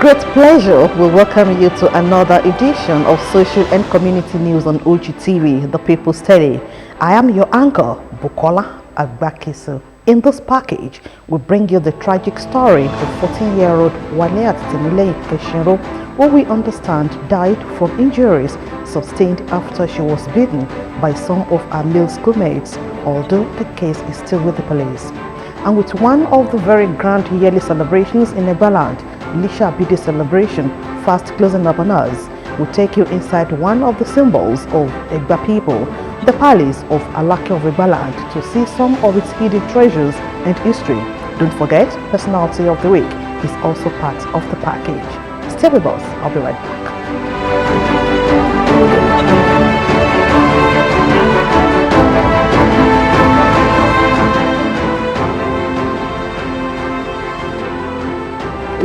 great pleasure we welcome you to another edition of Social and Community News on Ulchi TV, the People's Steady. I am your anchor, Bukola Agbakisu. In this package, we bring you the tragic story of 14-year-old Waleat Temilei Keshinro, who we understand died from injuries sustained after she was beaten by some of her male schoolmates, although the case is still with the police. And with one of the very grand yearly celebrations in Ebaland, Lisha Bidi celebration fast closing up on us, we'll take you inside one of the symbols of Egba people, the palace of Alake of Ebaland, to see some of its hidden treasures and history. Don't forget, personality of the week is also part of the package. Stay with us, I'll be right back.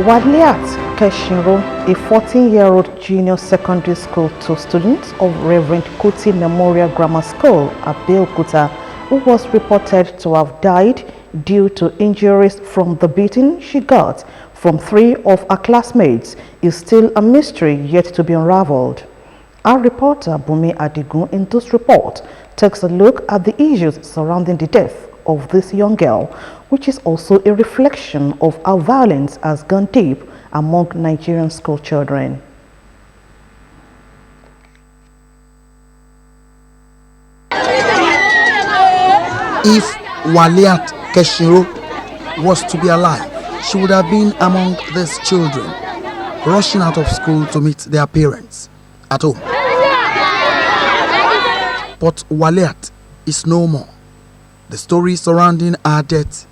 Waleat Keshinro, a 14-year-old junior secondary school 2 student of Reverend Kuti Memorial Grammar School, Abeokuta, who was reported to have died due to injuries from the beating she got from 3 of her classmates, is still a mystery yet to be unraveled. Our reporter Bumi Adigun in this report takes a look at the issues surrounding the death of this young girl, which is also a reflection of how violence has gone deep among Nigerian school children. If Waleat Keshinro was to be alive, she would have been among these children, rushing out of school to meet their parents at home. But Waleat is no more. The story surrounding her death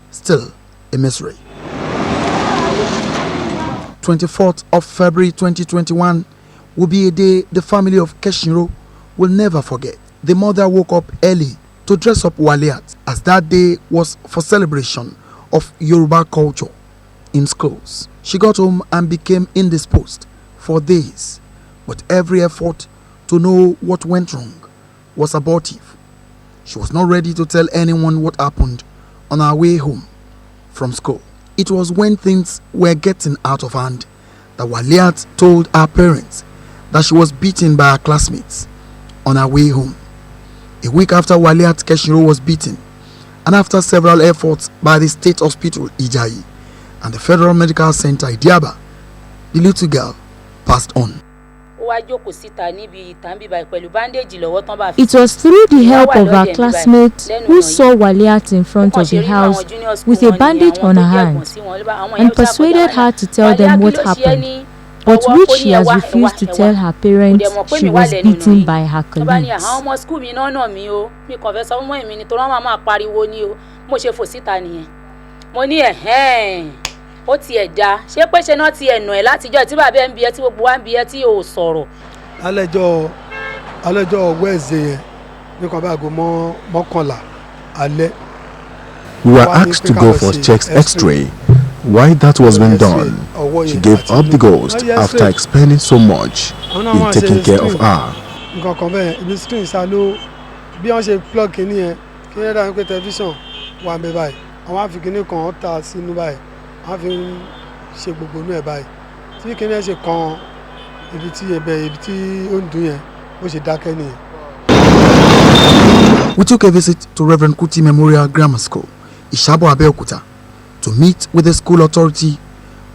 still a mystery. 24th of February 2021 will be a day the family of Keshinro will never forget. The mother woke up early to dress up Waleat, as that day was for celebration of Yoruba culture in schools. She got home and became indisposed for days, but every effort to know what went wrong was abortive. She was not ready to tell anyone what happened on her way home from school. It was when things were getting out of hand that Waleat told her parents that she was beaten by her classmates on her way home. A week after Waleat Keshinro was beaten, and after several efforts by the State Hospital Ijayi and the Federal Medical Center Idiaba, the little girl passed on. It was through the help of her classmates who saw Waleat in front of the house with a bandage on her hand and persuaded her to tell them what happened, but which she has refused to tell her parents she was beaten by her colleagues. Ó ti ẹ̀dá ṣé pé ṣe náà ti ẹ̀nà ẹ̀ látijọ́ tí bàbá ẹ̀ ń bi ẹ́ tí gbogbo wa ń bi ẹ́ tí ò sọ̀rọ̀. alẹ́jọ́ Wednesday yẹn ní kan bá aago mọ́kànlá alẹ́. We were asked to go for chest X-ray. While that was being done, she gave up the ghost after expending so much in taking care of her. nǹkan kan bẹ́ẹ̀ ibi screen sá ló bí wọ́n ṣe plug kìíní yẹn kí wọ́n dáhùn pé tẹlifíṣàn wà ń bẹ báyìí àwọn àfikíní kan ó ta sínú báyìí. We took a visit to Reverend Kuti Memorial Grammar School, Ishabo Abeokuta, to meet with the school authority,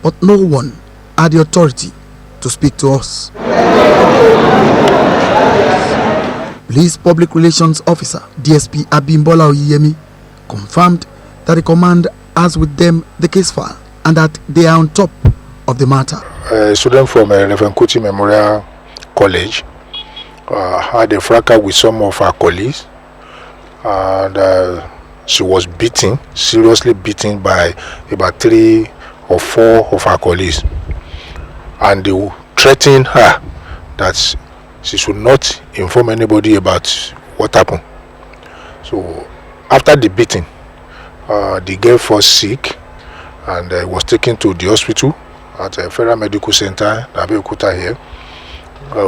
but no one had the authority to speak to us. Police Public Relations Officer DSP Abimbola Oyemi confirmed that the command has with them the case file and that they are on top of the matter. A student from Reverend Kuti Memorial College had a fracas with some of her colleagues, and she was beaten, seriously beaten by about 3 or 4 of her colleagues, and they threatened her that she should not inform anybody about what happened. So after the beating, the girl was sick and was taken to the hospital at a Federal Medical Center, Abeokuta here,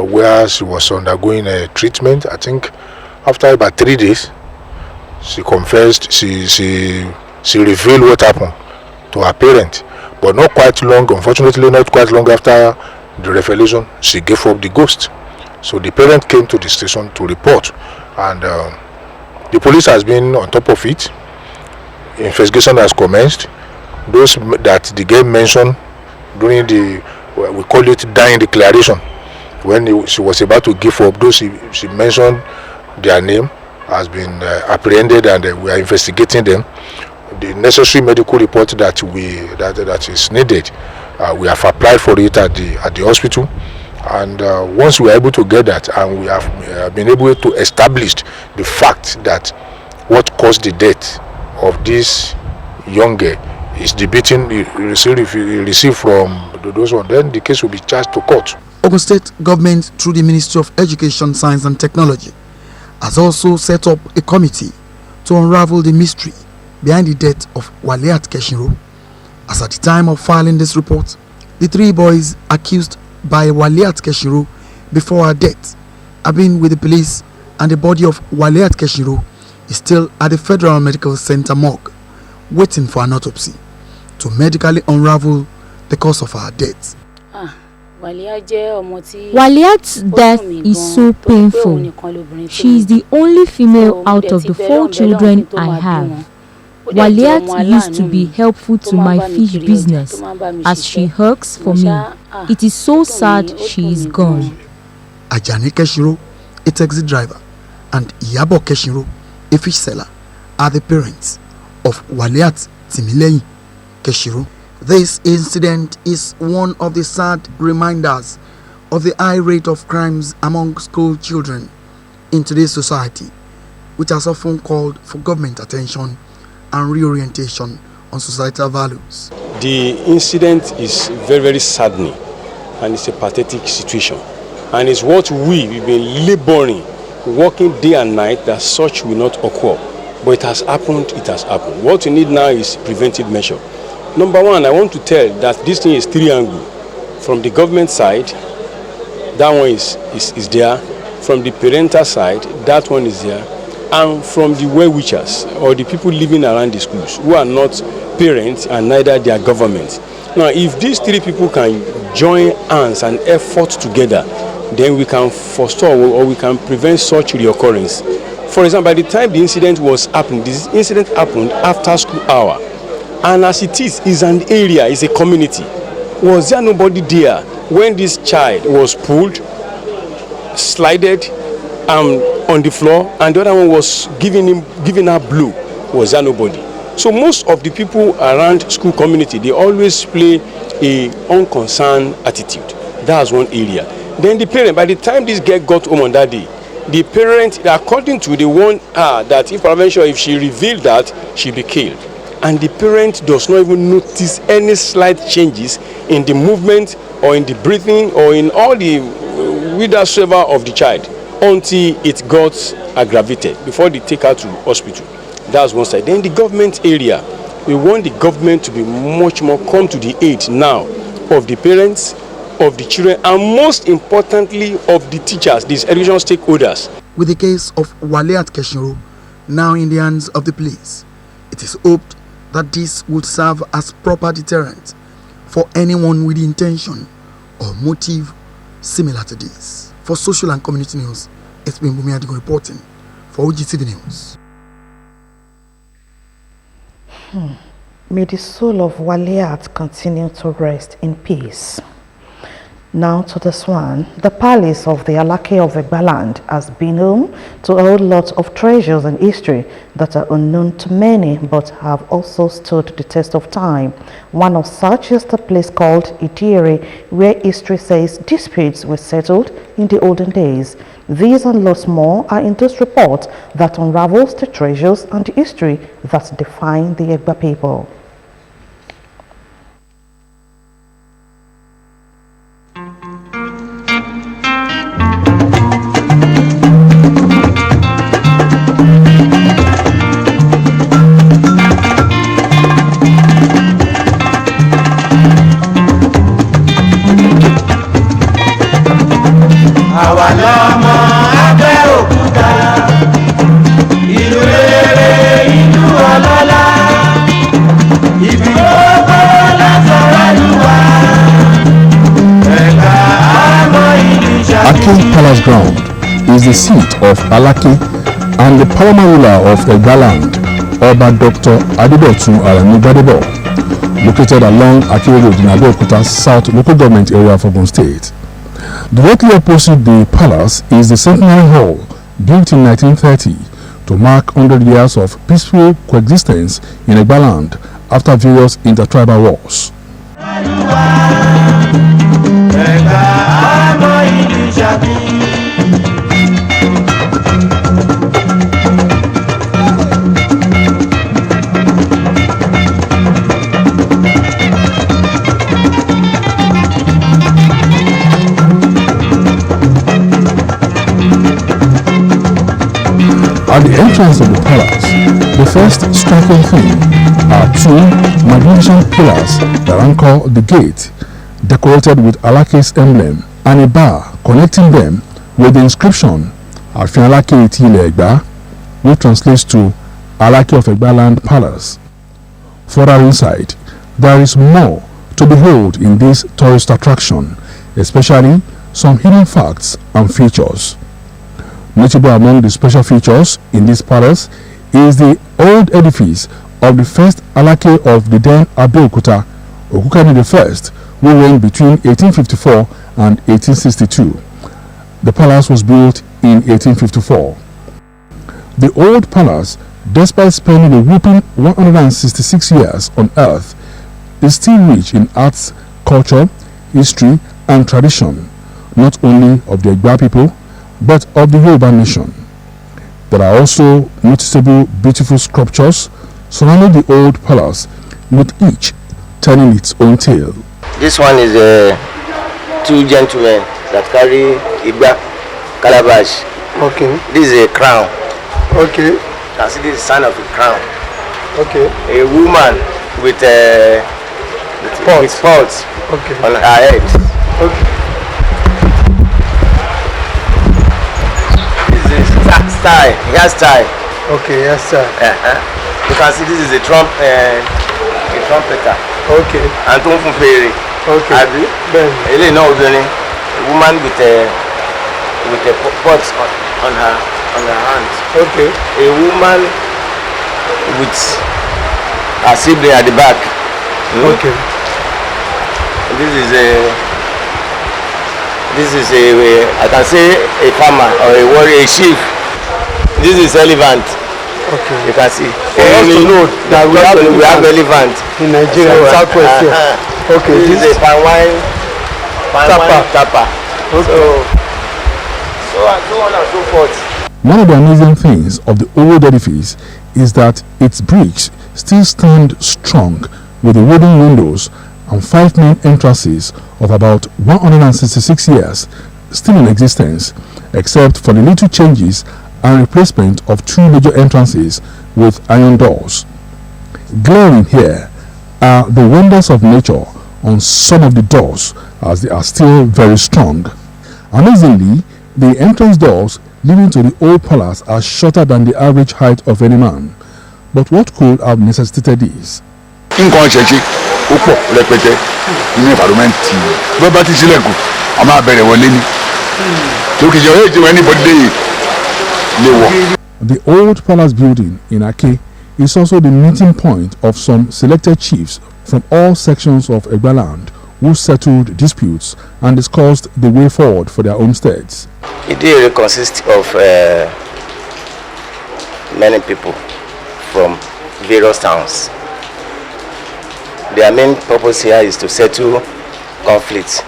where she was undergoing a treatment. I think after about 3 days, she confessed, she revealed what happened to her parents. But not quite long, unfortunately, not quite long after the revelation, she gave up the ghost. So the parent came to the station to report, and the police has been on top of it. Investigation has commenced. Those that the girl mentioned during the, we call it dying declaration, when she was about to give up, those she mentioned their name has been apprehended, and we are investigating them. The necessary medical report that is needed, we have applied for it at the hospital, and once we are able to get that, and we have been able to establish the fact that what caused the death of this young girl is the beating he received from those ones, then the case will be charged to court. Ogun State government, through the Ministry of Education, Science and Technology, has also set up a committee to unravel the mystery behind the death of Waliat Keshinro. As at the time of filing this report, the 3 boys accused by Waliat Keshinro before her death have been with the police, and the body of Waliat Keshinro is still at the Federal Medical Center morgue, waiting for an autopsy to medically unravel the cause of her death. Waliat's death is so painful. She is the only female out of the 4 children I have. Waliat used to be helpful to my fish business as she works for me. It is so sad she is gone. Ajani Keshinro, a taxi driver, and Iyabo Keshinro, a fish seller, are the parents of Waliat Timileyin Keshinro. This incident is one of the sad reminders of the high rate of crimes among school children in today's society, which has often called for government attention and reorientation on societal values. The incident is very, very saddening, and it's a pathetic situation, and it's what we've been laboring, working day and night, that such will not occur. But it has happened. What we need now is preventive measure. Number one, I want to tell that this thing is triangle. From the government side, that one is there. From the parental side, that one is there. And from the well-wishers, or the people living around the schools, who are not parents and neither their government. Now, if these 3 people can join hands and effort together, then we can forestall or we can prevent such reoccurrence. For example, by the time the incident was happening, this incident happened after school hour. And as it is an area, is a community. Was there nobody there when this child was pulled, slided on the floor, and the other one was giving her blow? Was there nobody? So most of the people around school community, they always play a unconcerned attitude. That's one area. Then the parent, by the time this girl got home on that day, the parent, according to the one that if she revealed that, she'll be killed. And the parent does not even notice any slight changes in the movement or in the breathing or in all the whithersoever of the child until it got aggravated before they take her to hospital. That's one side. Then the government area, we want the government to be much more come to the aid now of the parents, of the children, and most importantly of the teachers, these educational stakeholders. With the case of Waliat Keshinro now in the hands of the police, it is hoped that this would serve as proper deterrent for anyone with intention or motive similar to this. For social and community news, it's been Bumi Adigun reporting for OGTV News. May the soul of Waliat continue to rest in peace. Now to this one. The palace of the Alake of Egbaland has been home to a whole lot of treasures and history that are unknown to many but have also stood the test of time. One of such is the place called Idire, where history says disputes were settled in the olden days. These and lots more are in this report that unravels the treasures and the history that define the Egba people. Palace ground is the seat of Alake and the paramount ruler of Egbaland, Oba Dr. Adedotun Aremu Gbadebo, located along Akere Road in Abeokuta South local government area of Ogun State. Directly opposite the palace is the Centenary Hall, built in 1930 to mark 100 years of peaceful coexistence in Egbaland after various intertribal wars. At the entrance of the palace, the first striking thing are two magnificent pillars that anchor the gate, decorated with Alake's emblem, and a bar connecting them with the inscription Ààfin Aláké ti Ilẹ̀ Ẹ̀gbá, which translates to Alake of Egbaland Palace. Further inside, there is more to behold in this tourist attraction, especially some hidden facts and features. Notable among the special features in this palace is the old edifice of the first Alake of the then Abeokuta, Okukani I, who reigned between 1854 and 1862. The palace was built in 1854. The old palace, despite spending a whopping 166 years on earth, is still rich in arts, culture, history, and tradition, not only of the Egba people, but of the Yoruba nation. There are also noticeable beautiful sculptures surrounding the old palace, with each telling its own tale. This one is two gentlemen that carry Igba calabash. Okay. This is a crown. Okay. You can see this is sign of a crown. Okay. A woman with pots Okay. on her head. Okay. Style, hairstyle. Okay, yes, sir. You can see this is a trumpeter. Okay. And tó ń fún fèrè. Okay. Àbí? Bẹ́ẹ̀ni. Eléyìí náà obìnrin. A woman with a pot on her hand. Okay. A woman with her sibling at the back. Okay. This is a I can say a farmer or a warrior, a chief. This is elephant. Okay. You can see. For us to know that we have elephant in Nigeria, Southwest here. Okay. This is a palm wine tapper. Okay. So on and so forth. One of the amazing things of the old edifice is that its bricks still stand strong, with the wooden windows and 5 main entrances of about 166 years still in existence, except for the little changes and replacement of 2 major entrances with iron doors. Glaring here are the wonders of nature on some of the doors, as they are still very strong. Amazingly, the entrance doors leading to the old palace are shorter than the average height of any man. But what could have necessitated this? Nǹkan ṣẹ̀ṣẹ̀ ó pọ̀ rẹpẹtẹ nínú ìfàdùmẹ́ǹtì bí wọ́n bá ti sílẹ̀kùn a máa bẹ̀rẹ̀ wọlé ní tó kìí ṣe ọ̀rẹ́ ìjọba anybody lè wọ̀. The old palace building in Ake is also the meeting point of some selected chiefs from all sections of Egbaland who settled disputes and discussed the way forward for their homesteads. It consists of many people from various towns. Their main purpose here is to settle conflicts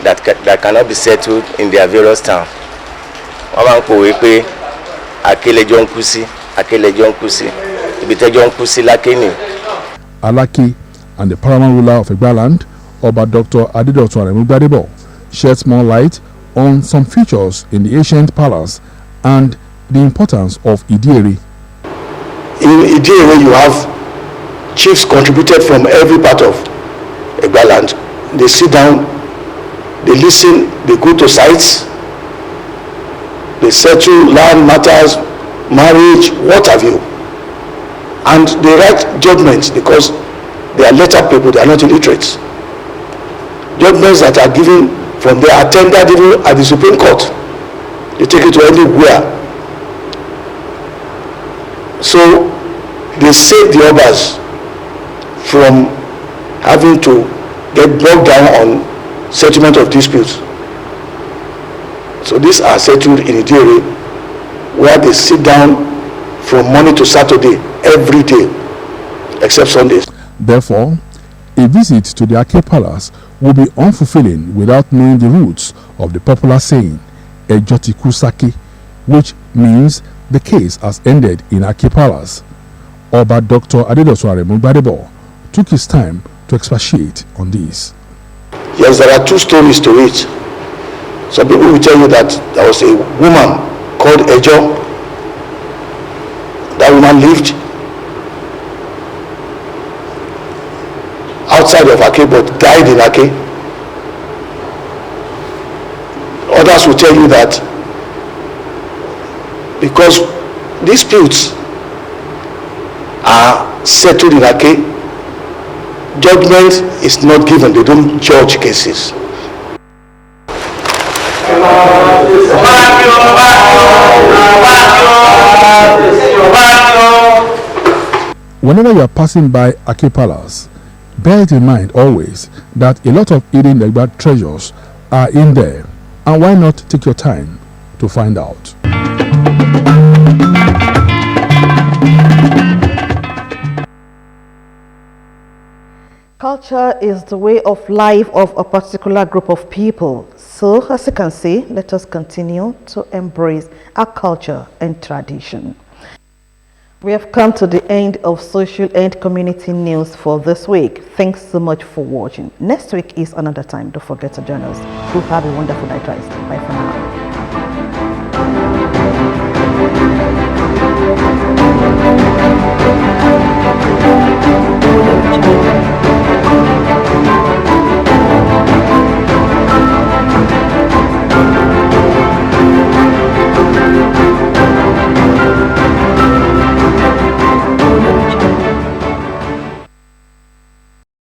that cannot be settled in their various towns. Wọ́n máa ń pòwe pé akélejò ń kú sí, akélejò ń kú sí, ibi tẹ́jọ́ ń kú sí láké ni. Alake and the paramount ruler of Egbaland, Oba Dr. Adedotun Aremu Gbadebo, sheds more light on some features in the ancient palace and the importance of Idiere. In Idiere, you have chiefs contributed from every part of Egbaland. They sit down, they listen, they go to sites, they settle land matters, marriage, what have you. And they write judgments because they are lettered people, they are not illiterates. Judgments that are given from, they are tendered even at the Supreme Court. They take it to anywhere. So they save the others from having to get bogged down on settlement of disputes. So these are settled in Idire, where they sit down from Monday to Saturday every day, except Sundays. Therefore, a visit to the Ake Palace will be unfulfilling without knowing the roots of the popular saying, Ejotiku Sake, which means the case has ended in Ake Palace. Oba Dr. Adedosu Aremu Gbadebo took his time to expatiate on this. Yes, there are two stories to it. Some people will tell you that there was a woman called Ejo. That woman lived outside of Ake but died in Ake. Others will tell you that because disputes are settled in Ake, judgment is not given. They don't judge cases. Whenever you are passing by Ake Palace, bear it in mind always that a lot of hidden Egba treasures are in there, and why not take your time to find out. Culture is the way of life of a particular group of people. So, as you can see, let us continue to embrace our culture and tradition. We have come to the end of social and community news for this week. Thanks so much for watching. Next week is another time. Don't forget to join us. Do have a wonderful night rest. Bye for now.